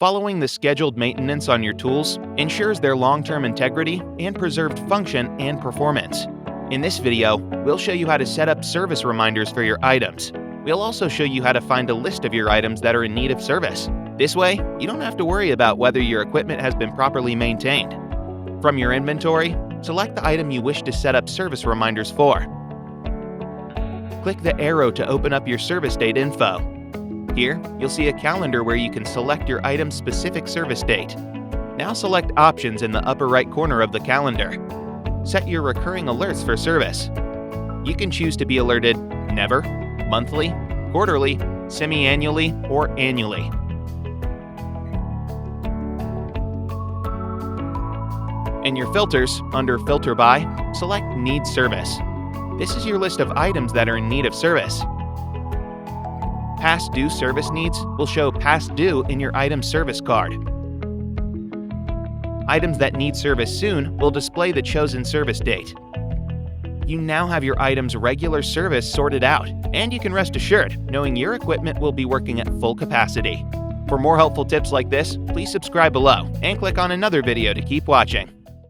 Following the scheduled maintenance on your tools ensures their long-term integrity and preserved function and performance. In this video, we'll show you how to set up service reminders for your items. We'll also show you how to find a list of your items that are in need of service. This way, you don't have to worry about whether your equipment has been properly maintained. From your inventory, select the item you wish to set up service reminders for. Click the arrow to open up your service date info. Here, you'll see a calendar where you can select your item's specific service date. Now select Options in the upper right corner of the calendar. Set your recurring alerts for service. You can choose to be alerted never, monthly, quarterly, semi-annually, or annually. In your filters, under Filter By, select Need Service. This is your list of items that are in need of service. Past due service needs will show past due in your item service card. Items that need service soon will display the chosen service date. You now have your item's regular service sorted out, and you can rest assured knowing your equipment will be working at full capacity. For more helpful tips like this, please subscribe below and click on another video to keep watching.